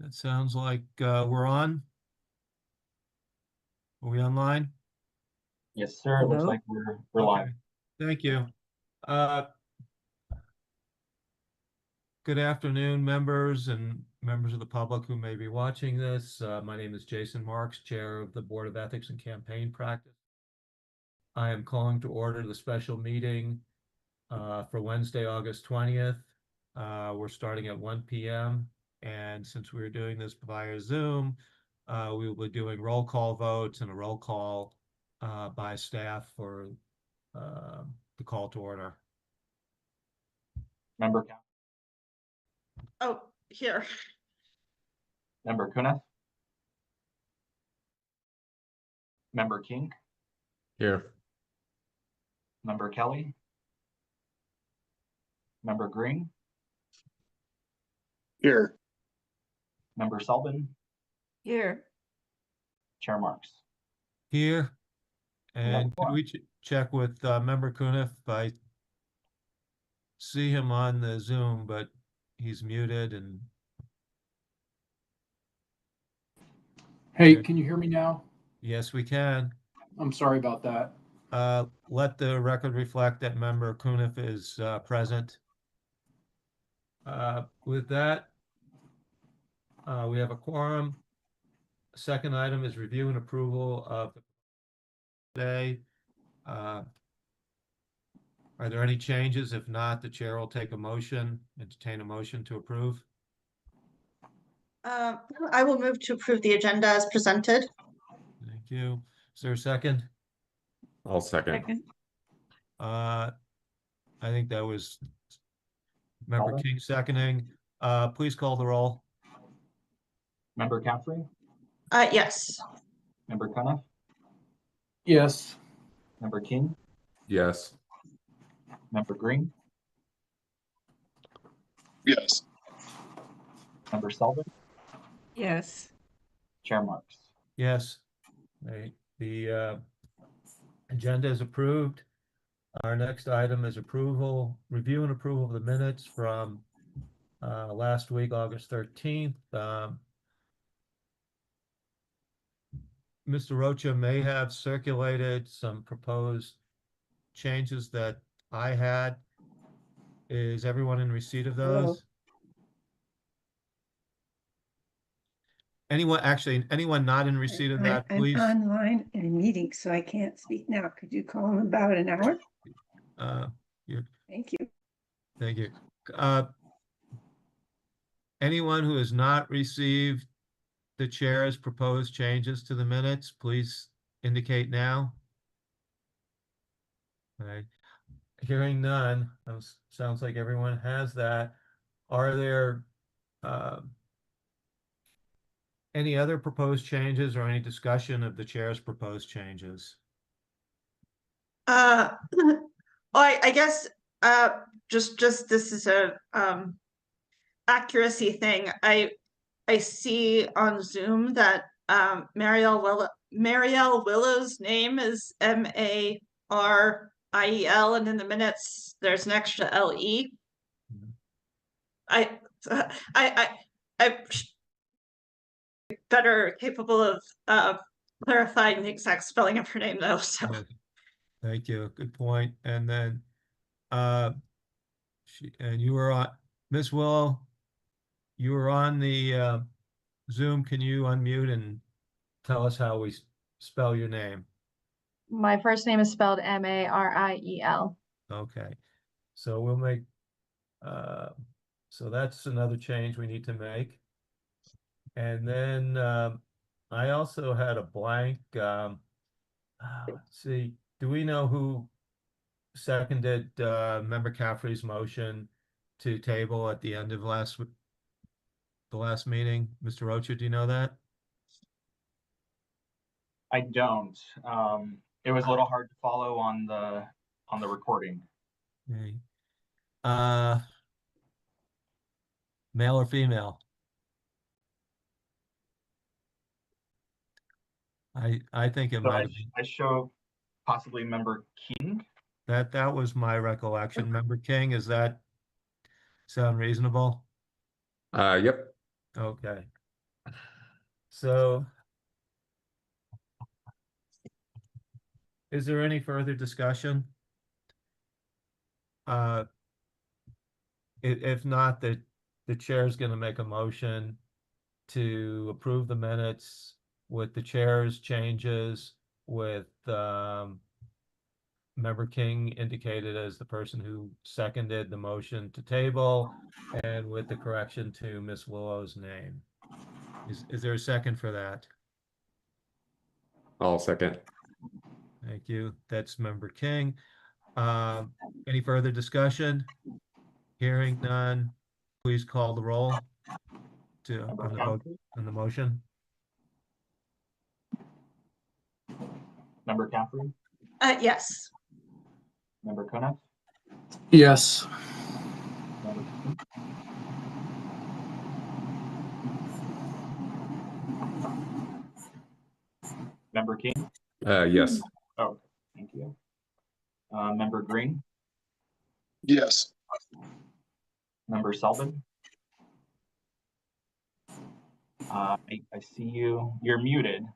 It sounds like we're on. Are we online? Yes, sir. It looks Hello? like we're live. Thank you. Good afternoon, members and members of the public who may be watching this. My name is Jason Marks, Chair of the Board of Ethics and Campaign Practice. I am calling to order the special meeting for Wednesday, August 20th. We're starting at 1 p.m. And since we're doing this via Zoom, we will be doing roll call votes and a roll call by staff for the call to order. Member Count, Oh, here. Member Kuneth, Member King, Here. Member Kelly, Member Green, Here. Member Sullivan, Here. Chair Marks. Here. And Number can we check with Member Kunith? I see him on the Zoom, but he's muted and. Hey, can you hear me now? Yes, we can. I'm sorry about that. Let the record reflect that Member Kunith is present. With that, we have a quorum. Second item is review and approval of the day. Are there any changes? If not, the chair will take a motion, entertain a motion to approve. I will move to approve the agenda as presented. Thank you. Is there a second? I'll second. I think that was Member Sullivan? King seconding. Please call the roll. Member Caffrey, Yes. Member Kuneth, Yes. Member King, Yes. Member Green, Yes. Member Sullivan, Yes. Chair Marks. Yes. Right. The agenda is approved. Our next item is review and approval of the minutes from last week, August 13th. Mr. Rocha may have circulated some proposed changes that I had. Is everyone in receipt of those? Hello. Anyone not in receipt of that, please? I'm online in a meeting, so I can't speak now. Could you call in about an hour? Thank you. Thank you. Anyone who has not received the chair's proposed changes to the minutes, please indicate now. All right. Hearing none, sounds like everyone has that. Are there any other proposed changes or any discussion of the chair's proposed changes? I guess just this is a accuracy thing. I see on Zoom that Marielle Willow's name is Mariel, and in the minutes there's an extra LE. I better capable of clarifying the exact spelling of her name though. So Yeah. Thank you. Good point. And then you were on, Miss Willow, you were on the Zoom. Can you unmute and tell us how we spell your name? My first name is spelled Mariel. Okay. So we'll make so that's another change we need to make. And then I also had a blank. Let's see. Do we know who seconded Member Caffrey's motion to table at the end of the last meeting? Mr. Rocha, do you know that? I don't. It was a little hard to follow on the recording. Okay. Male or female? I think it So might have been. I show possibly Member King. That was my recollection. Member King, is that sound reasonable? Yep. Okay. So is there any further discussion? If not, the chair is going to make a motion to approve the minutes with the chair's changes, with Member King indicated as the person who seconded the motion to table, and with the correction to Miss Willow's name. Is there a second for that? I'll second. Thank you. That's Member King. Any further discussion? Hearing none, please call the roll Member on the vote Caffrey, on the motion. Member Caffrey, Yes. Member Konev, Yes. Member King, Member King. Yes. Oh, thank you. Member Green, Yes. Member Selvin. I see you. You're muted.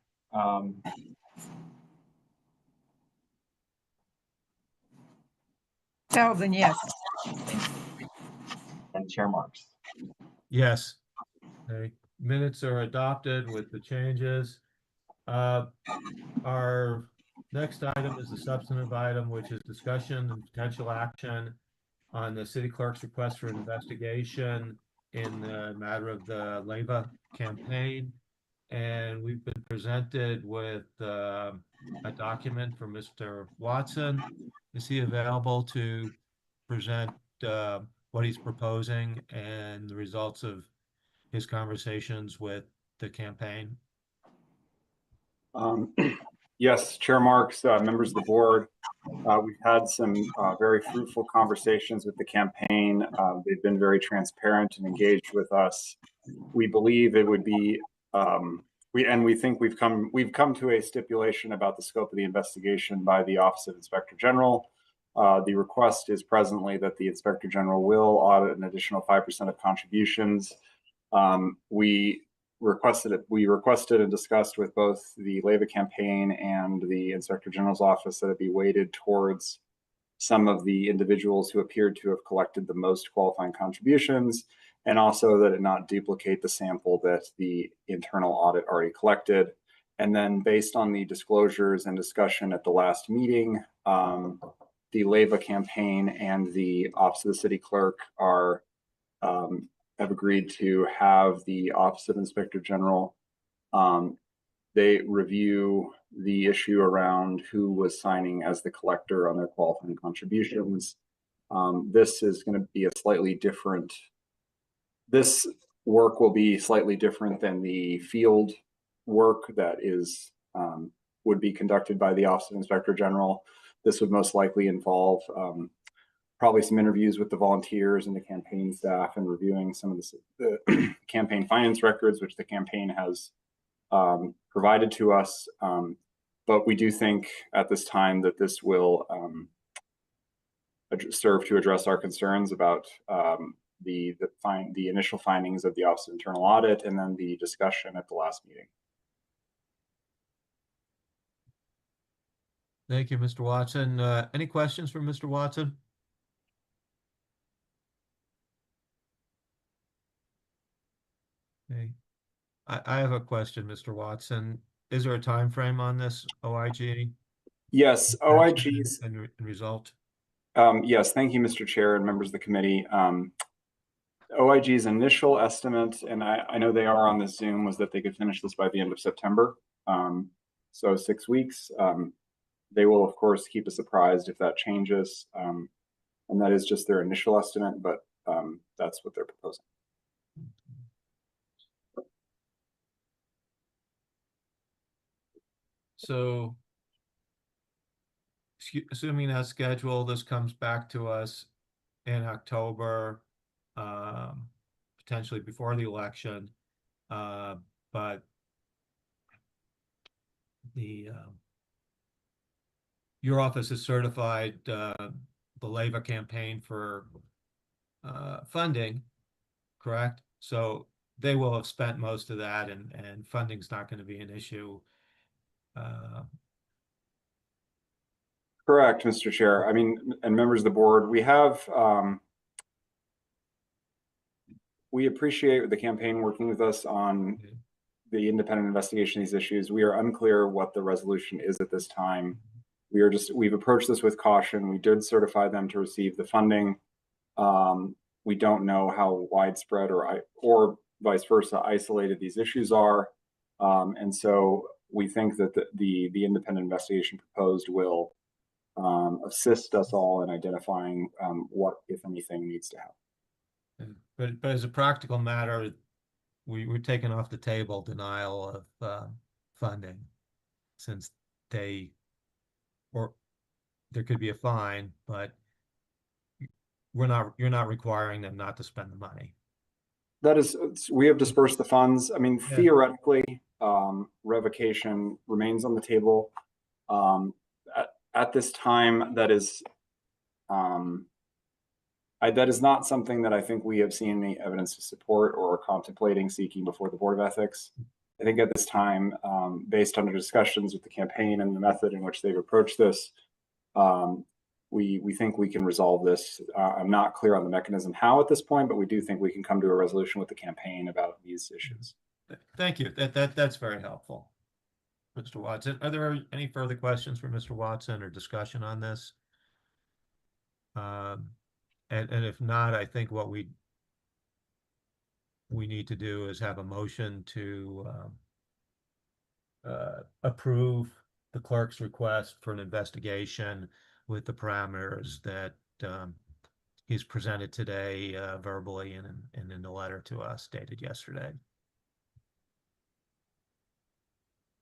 Selvin, yes. And Chair Marks. Yes. Okay. Minutes are adopted with the changes. Our next item is a substantive item, which is discussion and potential action on the city clerk's request for investigation in the matter of the Leiva campaign. And we've been presented with a document from Mr. Watson. Is he available to present what he's proposing and the results of his conversations with the campaign? Yes, Chair Marks, members of the board, we've had some very fruitful conversations with the campaign. They've been very transparent and engaged with us. We believe it would be, we think we've come to a stipulation about the scope of the investigation by the Office of Inspector General. The request is presently that the Inspector General will audit an additional 5% of contributions. We requested and discussed with both the Leiva campaign and the Inspector General's office that it be weighted towards some of the individuals who appeared to have collected the most qualifying contributions, and also that it not duplicate the sample that the internal audit already collected. And then based on the disclosures and discussion at the last meeting, the Leiva campaign and the Office of the City Clerk have agreed to have the Office of Inspector General, they review the issue around who was signing as the collector on their qualifying contributions. This is going to be a slightly different, this work will be slightly different than the field work that is would be conducted by the Office of Inspector General. This would most likely involve probably some interviews with the volunteers and the campaign staff and reviewing some of the campaign finance records, which the campaign has provided to us. But we do think at this time that this will serve to address our concerns about the initial findings of the Office of Internal Audit and then the discussion at the last meeting. Thank you, Mr. Watson. Any questions for Mr. Watson? Okay. I have a question, Mr. Watson. Is there a time frame on this OIG? Yes, OIG's and result? Yes, thank you, Mr. Chair and members of the committee. OIG's initial estimate, and I know they are on this Zoom, was that they could finish this by the end of September. So 6 weeks. They will, of course, keep us apprised if that changes. And that is just their initial estimate, but that's what they're proposing. So, assuming as scheduled, this comes back to us in October, potentially before the election, but your office has certified the Leiva campaign for funding, correct? So they will have spent most of that, and funding's not going to be an issue. Correct, Mr. Chair. I mean, and members of the board, we appreciate the campaign working with us on the independent investigation of these issues. We are unclear what the resolution is at this time. We've approached this with caution. We did certify them to receive the funding. We don't know how widespread or vice versa isolated these issues are. And so we think that the independent investigation proposed will assist us all in identifying what, if anything, needs to happen. But as a practical matter, we're taking off the table denial of funding, since there could be a fine, but you're not requiring them not to spend the money. That is, we have dispersed the funds. I mean, Yeah. theoretically, revocation remains on the table. At this time, that is not something that I think we have seen any evidence to support or are contemplating seeking before the Board of Ethics. I think at this time, based on the discussions with the campaign and the method in which they've approached this, we think we can resolve this. I'm not clear on the mechanism how at this point, but we do think we can come to a resolution with the campaign about these issues. Thank you. That's very helpful, Mr. Watson. Are there any further questions for Mr. Watson or discussion on this? And if not, I think what we need to do is have a motion to approve the clerk's request for an investigation with the parameters that he's presented today verbally and in the letter to us dated yesterday.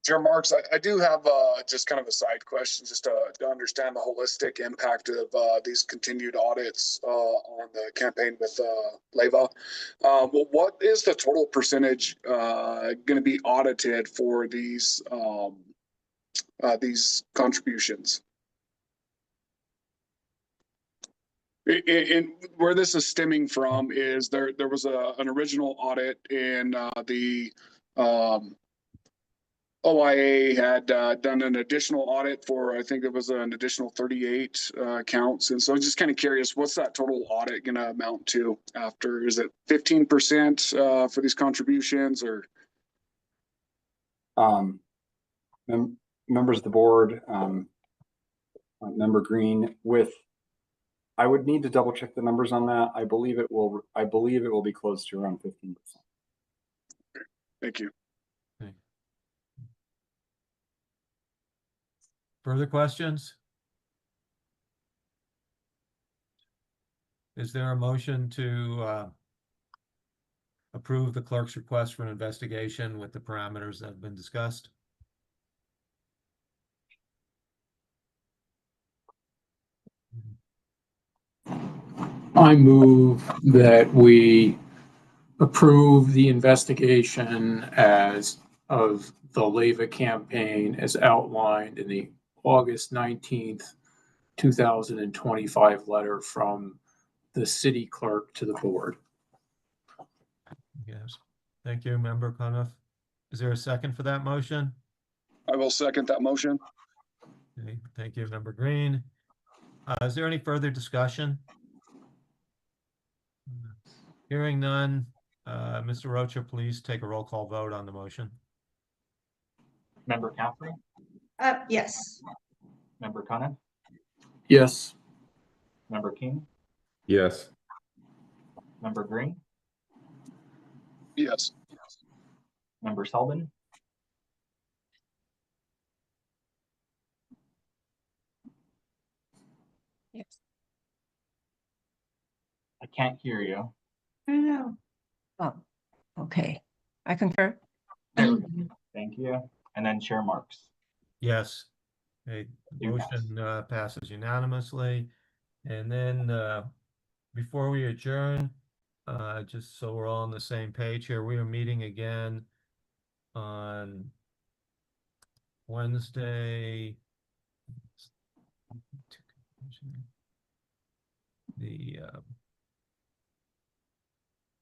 Chair Marks, I do have just kind of a side question, just to understand the holistic impact of these continued audits on the campaign with Leiva. Well, what is the total percentage going to be audited for these contributions? And where this is stemming from is there was an original audit in the OIA had done an additional audit for, I think it was an additional 38 accounts. And so I'm just kind of curious, what's that total audit going to amount to after? Is it 15% for these contributions, or? Members of the board, Member Green, I would need to double check the numbers on that. I believe it will be close to around 15%. Thank you. Further questions? Is there a motion to approve the clerk's request for an investigation with the parameters that have been discussed? I move that we approve the investigation as of the Leiva campaign as outlined in the August 19th, 2025 letter from the city clerk to the board. Yes. Thank you, Member Cuniff. Is there a second for that motion? I will second that motion. Okay, thank you, Member Green. Is there any further discussion? Hearing none, Mr. Rocha, please take a roll call vote on the motion. Member Caffrey, Yes. Member Cuniff, Yes. Member King, Yes. Member Green, Yes. Member Selden, Yes. I can't hear you. I know. Oh, okay. I concur. There we go. Thank you. And then Chair Marks. Yes. Okay, the Do pass. motion passes unanimously. And then before we adjourn, just so we're all on the same page here, we are meeting again on Wednesday.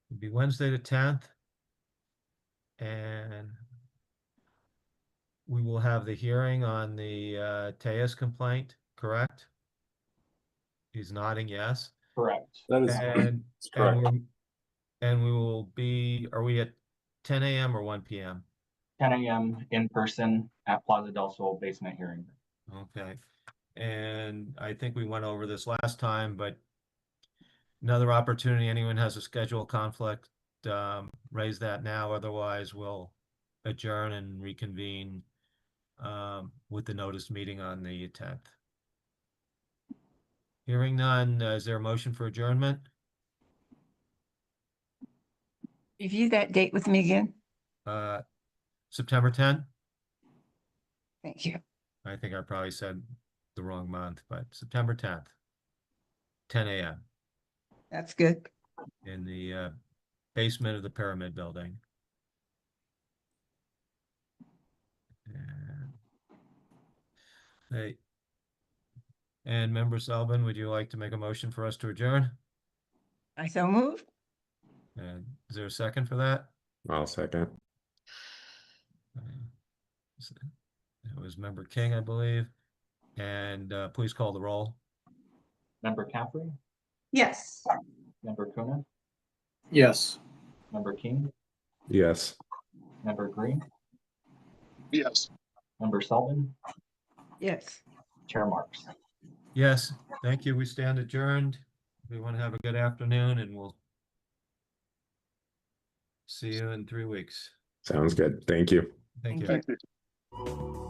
It'll be Wednesday the 10th And we will have the hearing on the Tejas complaint, correct? He's nodding yes. Correct. That is And, correct. and we will be, are we at 10 a.m. or 1 p.m.? 10 a.m. in person at Plaza del Sol basement hearing. Okay. And I think we went over this last time, but another opportunity, anyone has a schedule conflict, raise that now. Otherwise, we'll adjourn and reconvene with the notice meeting on the 10th. Hearing none, is there a motion for adjournment? Review that date with me again. September 10th? Thank you. I think I probably said the wrong month, but September 10th, 10 a.m. That's good. in the basement of the Pyramid Building. And, hey, and Member Selvin, would you like to make a motion for us to adjourn? I so move. And is there a second for that? I'll second. It was Member King, I believe. And please call the roll. Member Caffrey, Yes. Member Kuna, Yes. Member King, Yes. Member Green, Yes. Member Selvin, Yes. Chair Marks. Yes, thank you. We stand adjourned. We want to have a good afternoon and we'll see you in 3 weeks. Sounds good. Thank you. Thank you. Thank Thank you.